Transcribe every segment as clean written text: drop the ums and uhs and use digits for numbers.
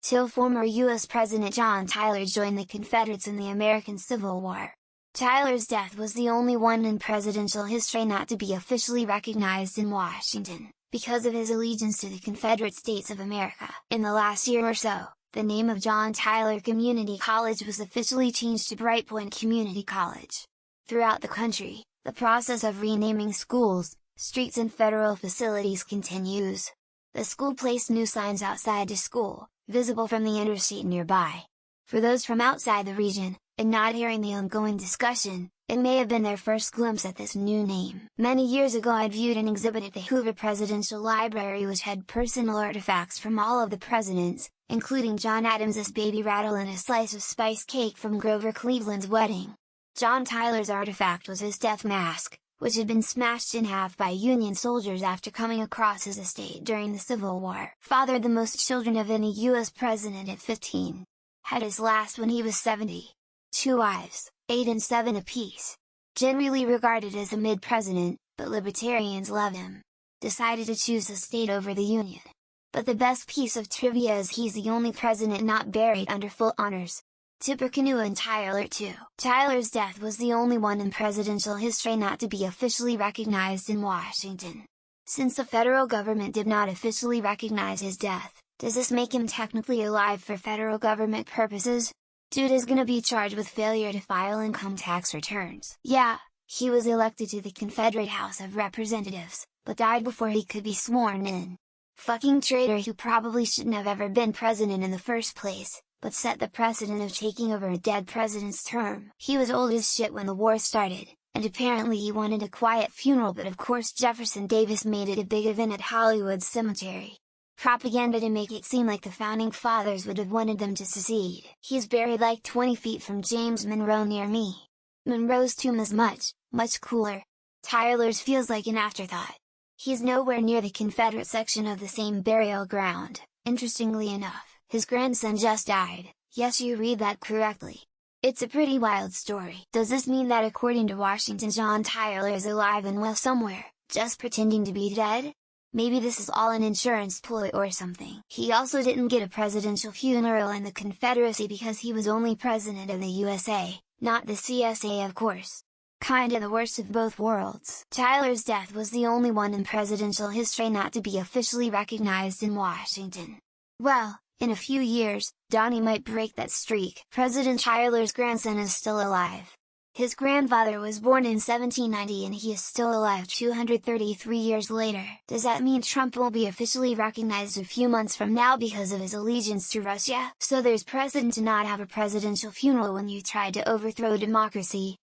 Till former U.S. President John Tyler joined the Confederates in the American Civil War. Tyler's death was the only one in presidential history not to be officially recognized in Washington, because of his allegiance to the Confederate States of America. In the last year or so, the name of John Tyler Community College was officially changed to Bright Point Community College. Throughout the country, the process of renaming schools, streets and federal facilities continues. The school placed new signs outside the school, visible from the interstate nearby. For those from outside the region, and not hearing the ongoing discussion, it may have been their first glimpse at this new name. Many years ago I'd viewed an exhibit at the Hoover Presidential Library which had personal artifacts from all of the presidents, including John Adams's baby rattle and a slice of spice cake from Grover Cleveland's wedding. John Tyler's artifact was his death mask, which had been smashed in half by Union soldiers after coming across his estate during the Civil War. Fathered the most children of any U.S. president at 15. Had his last when he was 70. 2 wives, 8 and 7 apiece. Generally regarded as a mid-president, but libertarians love him. Decided to choose the state over the Union. But the best piece of trivia is he's the only president not buried under full honors. Tippecanoe and Tyler too. Tyler's death was the only one in presidential history not to be officially recognized in Washington. Since the federal government did not officially recognize his death, does this make him technically alive for federal government purposes? Dude is gonna be charged with failure to file income tax returns. Yeah, he was elected to the Confederate House of Representatives, but died before he could be sworn in. Fucking traitor who probably shouldn't have ever been president in the first place, but set the precedent of taking over a dead president's term. He was old as shit when the war started, and apparently he wanted a quiet funeral, but of course Jefferson Davis made it a big event at Hollywood Cemetery. Propaganda to make it seem like the founding fathers would have wanted them to secede. He's buried like 20 feet from James Monroe near me. Monroe's tomb is much cooler. Tyler's feels like an afterthought. He's nowhere near the Confederate section of the same burial ground. Interestingly enough, his grandson just died. Yes, you read that correctly. It's a pretty wild story. Does this mean that according to Washington John Tyler is alive and well somewhere, just pretending to be dead? Maybe this is all an insurance ploy or something. He also didn't get a presidential funeral in the Confederacy because he was only president of the USA, not the CSA of course. Kinda the worst of both worlds. Tyler's death was the only one in presidential history not to be officially recognized in Washington. Well, in a few years, Donnie might break that streak. President Tyler's grandson is still alive. His grandfather was born in 1790 and he is still alive 233 years later. Does that mean Trump will be officially recognized a few months from now because of his allegiance to Russia? So there's precedent to not have a presidential funeral when you tried to overthrow democracy.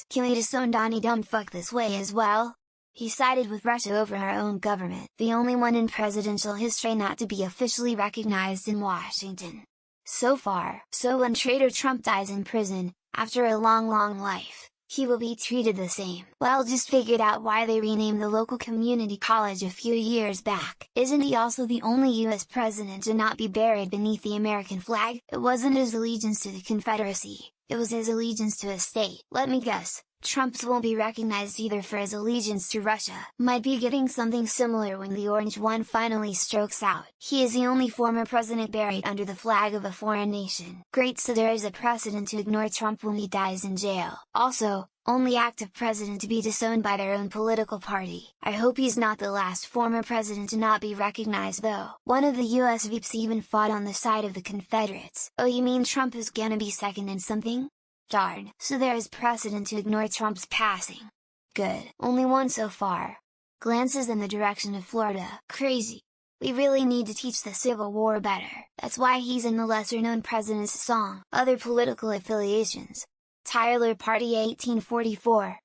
Can we disown Donnie dumbfuck this way as well? He sided with Russia over our own government, the only one in presidential history not to be officially recognized in Washington. So far, so when traitor Trump dies in prison, after a long life, he will be treated the same. Well, just figured out why they renamed the local community college a few years back. Isn't he also the only US president to not be buried beneath the American flag? It wasn't his allegiance to the Confederacy, it was his allegiance to a state. Let me guess, Trump's won't be recognized either for his allegiance to Russia. Might be getting something similar when the orange one finally strokes out. He is the only former president buried under the flag of a foreign nation. Great, so there is a precedent to ignore Trump when he dies in jail. Also, only active president to be disowned by their own political party. I hope he's not the last former president to not be recognized though. One of the US VIPs even fought on the side of the Confederates. Oh, you mean Trump is gonna be second in something? Darn, so there is precedent to ignore Trump's passing. Good, only one so far. Glances in the direction of Florida. Crazy. We really need to teach the Civil War better. That's why he's in the lesser-known president's song. Other political affiliations. Tyler Party 1844.